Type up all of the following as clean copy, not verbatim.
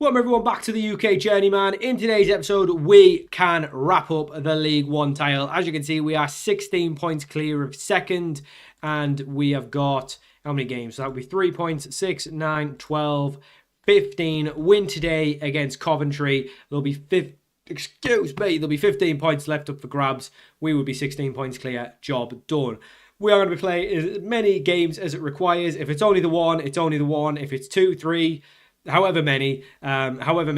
Welcome everyone back to the UK Journeyman. In today's episode, we can wrap up the League One title. As you can see, we are 16 points clear of second, and we have got, how many games? So that would be 3 points, 6, 9, 12, 15. Win today against Coventry. There'll be 15 points left up for grabs. We would be 16 points clear. Job done. We are going to be playing as many games as it requires. If it's only the one, it's only the one. If it's 2, 3... however many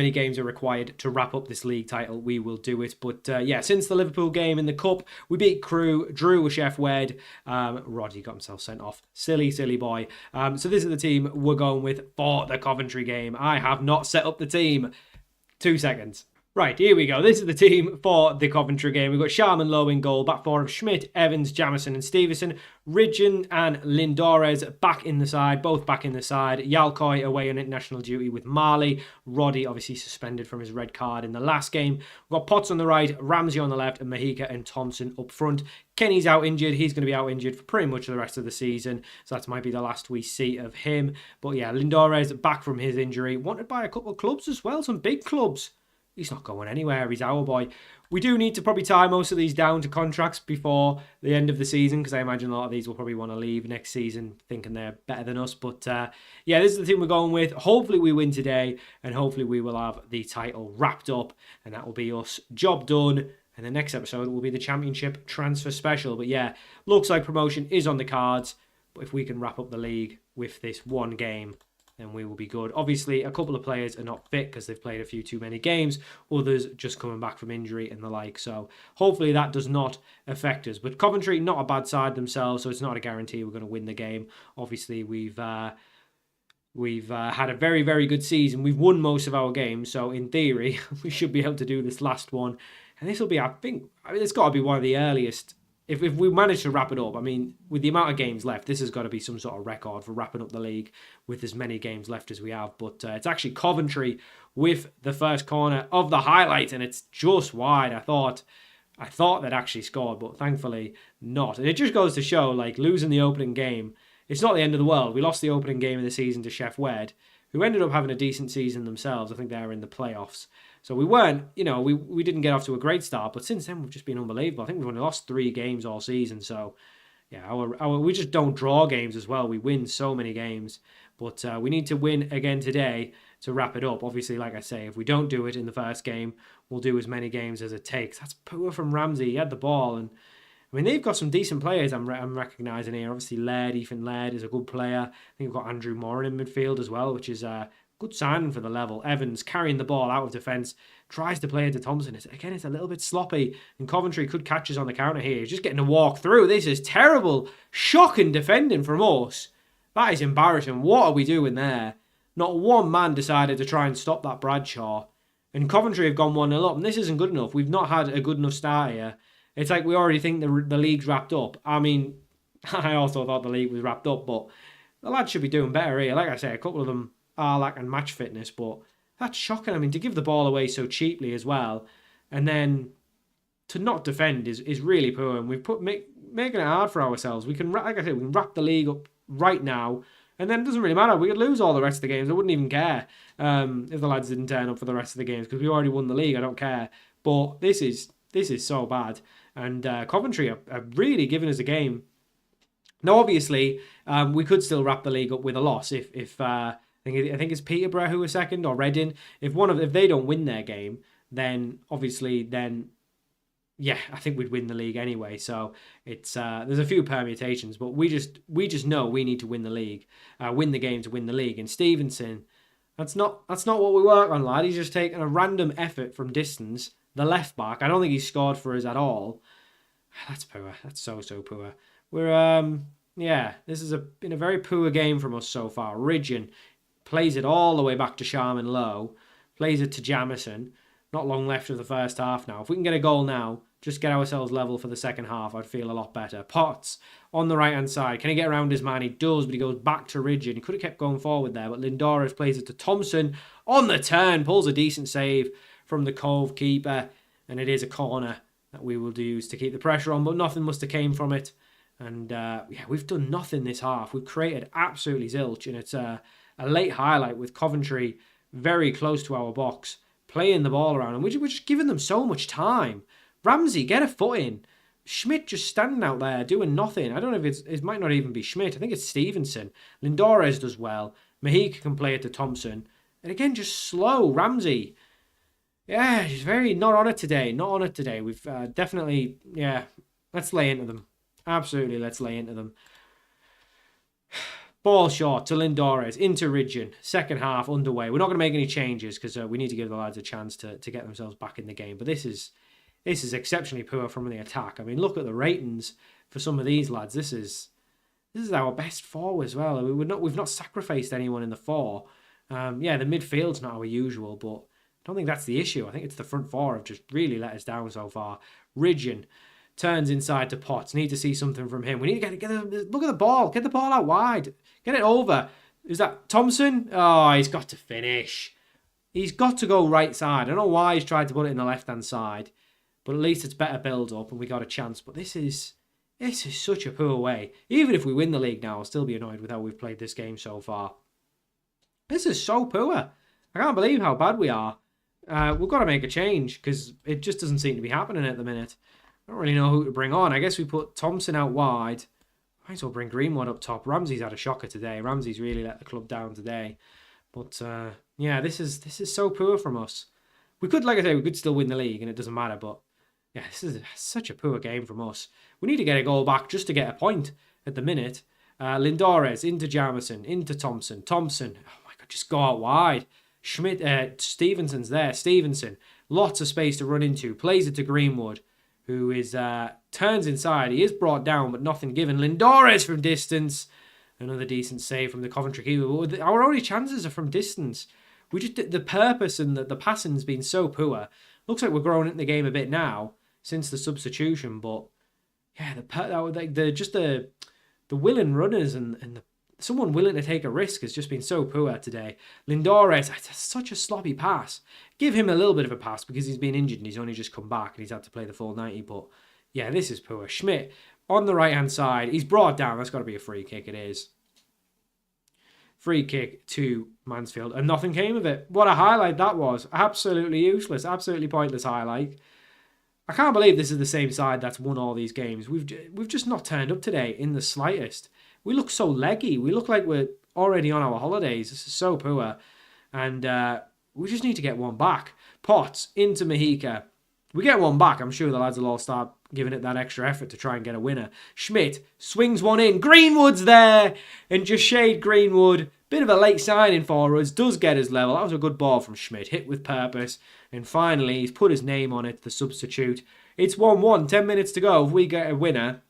games are required to wrap up this league title, we will do it. But yeah, since the Liverpool game in the Cup, we beat Crewe, drew with Sheff Wed. Roddy got himself sent off. Silly boy. So this is the team we're going with for the Coventry game. I have not set up the team. 2 seconds. Right, here we go. This is the team for the Coventry game. We've got Sharman Lowe in goal, back four of Schmidt, Evans, Jamison and Stevenson. Ridgen and Lindores back in the side, both back in the side. Yalcoy away on international duty with Marley. Roddy obviously suspended from his red card in the last game. We've got Potts on the right, Ramsey on the left, and Mahika and Thompson up front. Kenny's out injured. He's going to be out injured for pretty much the rest of the season. So that might be the last we see of him. But yeah, Lindores back from his injury. Wanted by a couple of clubs as well, some big clubs. He's not going anywhere. He's our boy. We do need to probably tie most of these down to contracts before the end of the season, because I imagine a lot of these will probably want to leave next season thinking they're better than us. But yeah, this is the team we're going with. Hopefully we win today, and hopefully we will have the title wrapped up, and that will be us. Job done. And the next episode will be the Championship Transfer Special. But yeah, looks like promotion is on the cards. But if we can wrap up the league with this one game, then we will be good. Obviously, a couple of players are not fit because they've played a few too many games. Others just coming back from injury and the like. So hopefully that does not affect us. But Coventry, not a bad side themselves, so it's not a guarantee we're going to win the game. Obviously, we've had a very, very good season. We've won most of our games. So in theory, we should be able to do this last one. And this will be, I mean, it's got to be one of the earliest. If we manage to wrap it up, I mean, with the amount of games left, this has got to be some sort of record for wrapping up the league with as many games left as we have. But it's actually Coventry with the first corner of the highlight, and it's just wide. I thought they'd actually scored, but thankfully not. And it just goes to show, like, losing the opening game, it's not the end of the world. We lost the opening game of the season to Sheff Wed, who ended up having a decent season themselves. I think they were in the playoffs. So we weren't, we didn't get off to a great start, but since then we've just been unbelievable. I think we've only lost 3 games all season. So yeah, we just don't draw games as well. We win so many games, but we need to win again today to wrap it up. Obviously, like I say, if we don't do it in the first game, we'll do as many games as it takes. That's poor from Ramsey. He had the ball, and I mean, they've got some decent players I'm recognising here. Obviously, Ethan Laird is a good player. I think we've got Andrew Moran in midfield as well, which is good signing for the level. Evans carrying the ball out of defence, tries to play it to Thompson. It's a little bit sloppy, and Coventry could catch us on the counter here. He's just getting a walk through. This is terrible. Shocking defending from us. That is embarrassing. What are we doing there? Not one man decided to try and stop that Bradshaw. And Coventry have gone 1-0 up, and this isn't good enough. We've not had a good enough start here. It's like we already think the league's wrapped up. I mean, I also thought the league was wrapped up, but the lads should be doing better here. Like I say, a couple of them are lacking match fitness, but that's shocking. I mean, to give the ball away so cheaply as well, and then to not defend is really poor. And we've making it hard for ourselves. We can, like I said, we can wrap the league up right now, and then it doesn't really matter. We could lose all the rest of the games. I wouldn't even care if the lads didn't turn up for the rest of the games, because we already won the league. I don't care. But this is so bad, and Coventry are really giving us a game. Now, obviously, we could still wrap the league up with a loss if I think it's Peterborough who are second, or Reading. If they don't win their game, then obviously yeah, I think we'd win the league anyway. So it's there's a few permutations, but we just know we need to win the league, win the game to win the league. And Stevenson, that's not what we work on, lad. He's just taking a random effort from distance. The left back, I don't think he's scored for us at all. That's poor. That's so poor. We're this has been a very poor game from us so far. Ridgen plays it all the way back to Sharman Lowe, plays it to Jamison. Not long left of the first half now. If we can get a goal now, just get ourselves level for the second half, I'd feel a lot better. Potts on the right-hand side. Can he get around his man? He does, but he goes back to Ridgen. He could have kept going forward there, but Lindores plays it to Thompson on the turn, pulls a decent save from the Cove keeper, and it is a corner that we will use to keep the pressure on, but nothing must have came from it. And we've done nothing this half. We've created absolutely zilch, and it's a late highlight with Coventry very close to our box, playing the ball around, and we're just giving them so much time. Ramsey, get a foot in. Schmidt just standing out there doing nothing. I don't know if it might not even be Schmidt. I think it's Stevenson. Lindores does well. Mahika can play it to Thompson. And again, just slow. Ramsey. Yeah, he's very not on it today. Not on it today. We've definitely, let's lay into them. Absolutely, let's lay into them. Ball short to Lindores, into Ridgeon. Second half underway. We're not going to make any changes because we need to give the lads a chance to get themselves back in the game. But this is exceptionally poor from the attack. I mean, look at the ratings for some of these lads. This is our best four as well. We've not sacrificed anyone in the four. The midfield's not our usual, but I don't think that's the issue. I think it's the front four have just really let us down so far. Ridgeon turns inside to Potts. Need to see something from him. We need to look at the ball. Get the ball out wide. Get it over. Is that Thompson? Oh, he's got to finish. He's got to go right side. I don't know why he's tried to put it in the left-hand side, but at least it's better build-up and we got a chance. But this is such a poor way. Even if we win the league now, I'll still be annoyed with how we've played this game so far. This is so poor. I can't believe how bad we are. We've got to make a change because it just doesn't seem to be happening at the minute. I don't really know who to bring on. I guess we put Thompson out wide. Might as well bring Greenwood up top. Ramsey's had a shocker today. Ramsey's really let the club down today. But this is so poor from us. We could, like I say, we could still win the league and it doesn't matter. But yeah, this is such a poor game from us. We need to get a goal back just to get a point at the minute. Lindores into Jamison, into Thompson. Thompson, oh my God, just go out wide. Schmidt, Stevenson's there. Stevenson, lots of space to run into. Plays it to Greenwood, who is turns inside. He is brought down, but nothing given. Lindores from distance. Another decent save from the Coventry keeper. Our only chances are from distance. We just the purpose and the passing's been so poor. Looks like we're growing into the game a bit now since the substitution, but yeah, the willing runners and the someone willing to take a risk has just been so poor today. Lindores, such a sloppy pass. Give him a little bit of a pass because he's been injured and he's only just come back and he's had to play the full 90. But yeah, this is poor. Schmidt on the right-hand side. He's brought down. That's got to be a free kick. It is. Free kick to Mansfield and nothing came of it. What a highlight that was. Absolutely useless. Absolutely pointless highlight. I can't believe this is the same side that's won all these games. We've just not turned up today in the slightest. We look so leggy. We look like we're already on our holidays. This is so poor. And we just need to get one back. Potts into Mahika. We get one back. I'm sure the lads will all start giving it that extra effort to try and get a winner. Schmidt swings one in. Greenwood's there. And just shade Greenwood. Bit of a late signing for us. Does get us level. That was a good ball from Schmidt. Hit with purpose. And finally, he's put his name on it, the substitute. It's 1-1. 10 minutes to go. If we get a winner,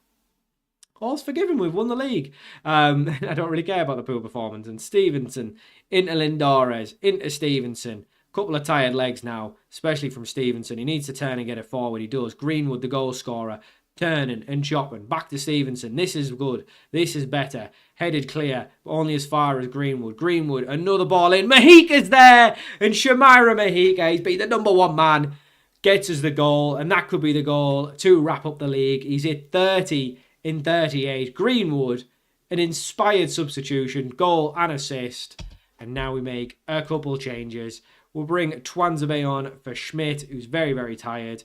all's forgiven. We've won the league. I don't really care about the poor performance. And Stevenson into Lindores, into Stevenson. Couple of tired legs now, especially from Stevenson. He needs to turn and get it forward. He does. Greenwood, the goal scorer, turning and chopping. Back to Stevenson. This is good. This is better. Headed clear, but only as far as Greenwood. Greenwood, another ball in. Mahika's there! And Shamira Mahika, he's been the number one man, gets us the goal. And that could be the goal to wrap up the league. He's hit 30 in 38. Greenwood, an inspired substitution, goal and assist. And now we make a couple changes. We'll bring Twanzebe on for Schmidt, who's very, very tired.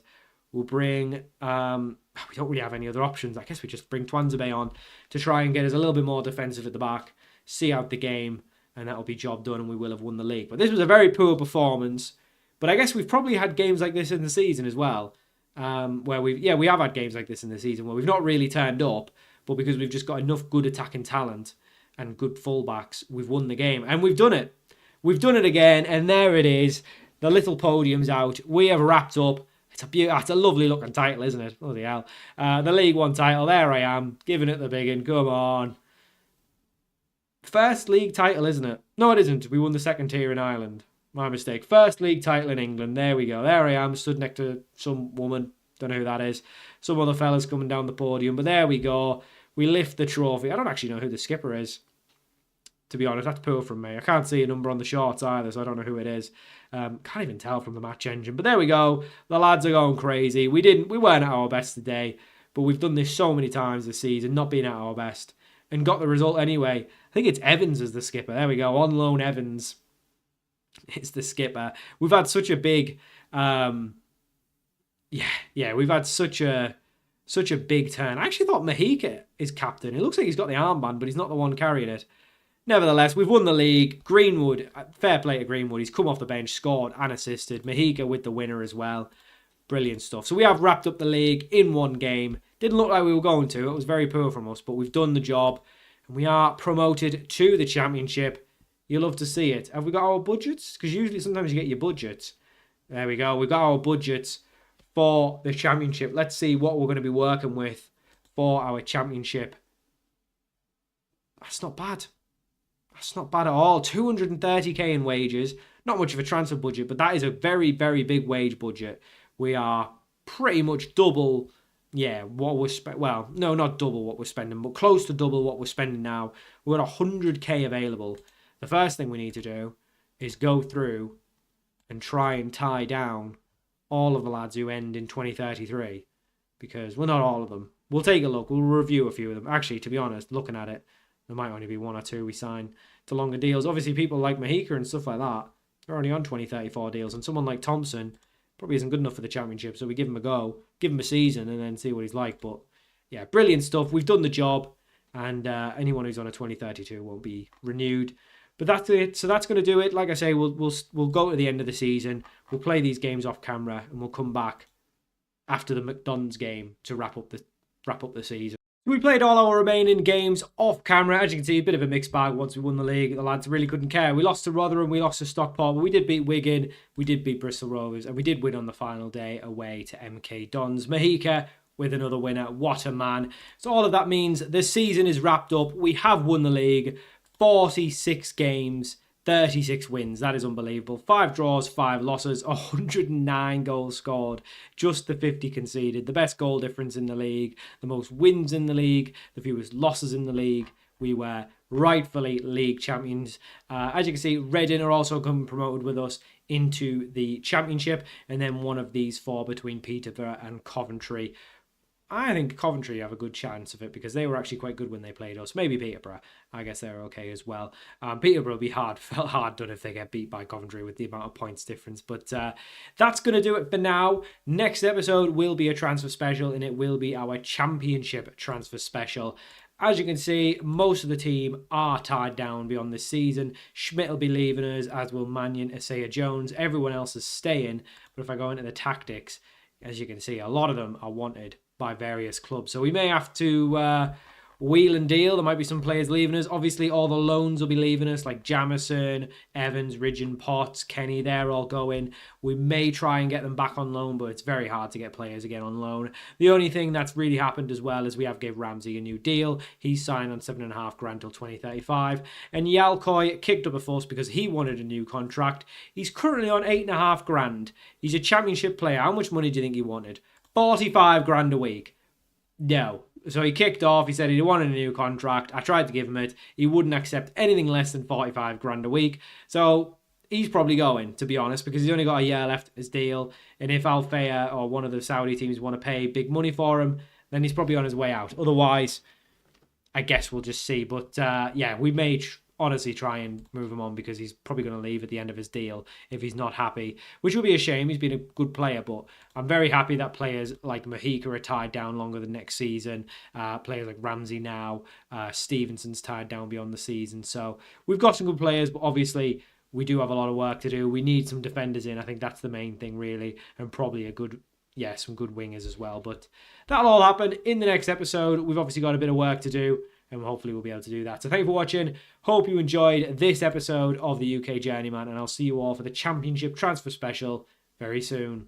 We'll bring... we don't really have any other options. I guess we just bring Twanzebe on to try and get us a little bit more defensive at the back, see out the game, and that'll be job done and we will have won the league. But this was a very poor performance. But I guess we've probably had games like this in the season as well, where we have had games like this in the season where we've not really turned up, but because we've just got enough good attacking talent and good fullbacks, we've won the game. And we've done it. We've done it again, and there it is. The little podium's out. We have wrapped up. It's a lovely looking title, isn't it? Bloody hell. The League One title, there I am, giving it the big one. Come on. First league title, isn't it? No, it isn't. We won the second tier in Ireland. My mistake. First league title in England. There we go. There I am, stood next to some woman. Don't know who that is. Some other fellas coming down the podium. But there we go. We lift the trophy. I don't actually know who the skipper is, to be honest. That's poor from me. I can't see a number on the shorts either, so I don't know who it is. Can't even tell from the match engine. But there we go. The lads are going crazy. We weren't at our best today, but we've done this so many times this season, not being at our best, and got the result anyway. I think it's Evans as the skipper. There we go. On loan Evans. It's the skipper. We've had such a big, we've had such a big turn. I actually thought Mahika is captain. It looks like he's got the armband, but he's not the one carrying it. Nevertheless, we've won the league. Greenwood, fair play to Greenwood. He's come off the bench, scored and assisted. Mahika with the winner as well. Brilliant stuff. So we have wrapped up the league in one game. Didn't look like we were going to. It was very poor from us, but we've done the job. And we are promoted to the championship. You'll love to see it. Have we got our budgets? Because usually sometimes you get your budgets. There we go. We've got our budgets for the championship. Let's see what we're going to be working with for our championship. That's not bad. That's not bad at all. 230k in wages. Not much of a transfer budget, but that is a very, very big wage budget. We are pretty much double, what we're well, no, not double what we're spending, but close to double what we're spending now. We've got 100k available. The first thing we need to do is go through and try and tie down all of the lads who end in 2033. Because, well, not all of them. We'll take a look. We'll review a few of them. Actually, to be honest, looking at it, there might only be one or two we sign to longer deals. Obviously, people like Mahika and stuff like that, they're only on 2034 deals. And someone like Thompson probably isn't good enough for the championship. So we give him a go, give him a season, and then see what he's like. But, yeah, brilliant stuff. We've done the job. And anyone who's on a 2032 won't be renewed. But that's it. So that's going to do it. Like I say, we'll go to the end of the season. We'll play these games off camera, and we'll come back after the McDonald's game to wrap up the season. We played all our remaining games off camera. As you can see, a bit of a mixed bag once we won the league. The lads really couldn't care. We lost to Rotherham, we lost to Stockport, but we did beat Wigan, we did beat Bristol Rovers, and we did win on the final day away to MK Dons. Mahika with another winner. What a man. So all of that means the season is wrapped up. We have won the league. 46 games, 36 wins. That is unbelievable. 5 draws, 5 losses, 109 goals scored, just the 50 conceded. The best goal difference in the league, the most wins in the league, the fewest losses in the league. We were rightfully league champions. As you can see, Reading are also coming promoted with us into the championship. And then one of these 4 between Peterborough and Coventry. I think Coventry have a good chance of it because they were actually quite good when they played us. Maybe Peterborough. I guess they're okay as well. Peterborough will be felt hard done if they get beat by Coventry with the amount of points difference. But that's going to do it for now. Next episode will be a transfer special, and it will be our championship transfer special. As you can see, most of the team are tied down beyond this season. Schmidt will be leaving us, as will Mannion, Isaiah Jones. Everyone else is staying. But if I go into the tactics, as you can see, a lot of them are wanted by various clubs. So we may have to wheel and deal. There might be some players leaving us. Obviously, all the loans will be leaving us, like Jamison, Evans, Ridgeon, Potts, Kenny. They're all going. We may try and get them back on loan, but it's very hard to get players again on loan. The only thing that's really happened as well is we have gave Ramsey a new deal. He's signed on $7.5 grand till 2035. And Yalcoy kicked up a fuss because he wanted a new contract. He's currently on $8.5 grand. He's a championship player. How much money do you think he wanted? 45 grand a week. No. So he kicked off. He said he wanted a new contract. I tried to give him it. He wouldn't accept anything less than 45 grand a week. So he's probably going, to be honest, because he's only got a year left his deal. And if Al Fayed or one of the Saudi teams want to pay big money for him, then he's probably on his way out. Otherwise, I guess we'll just see. But we may honestly try and move him on because he's probably going to leave at the end of his deal if he's not happy, which will be a shame. He's been a good player, but I'm very happy that players like Mahika are tied down longer than next season. Players like Ramsey now, Stevenson's tied down beyond the season. So we've got some good players, but obviously we do have a lot of work to do. We need some defenders in. I think that's the main thing, really, and probably some good wingers as well. But that'll all happen in the next episode. We've obviously got a bit of work to do, and hopefully we'll be able to do that. So thank you for watching. Hope you enjoyed this episode of the UK Journeyman, and I'll see you all for the Championship Transfer Special very soon.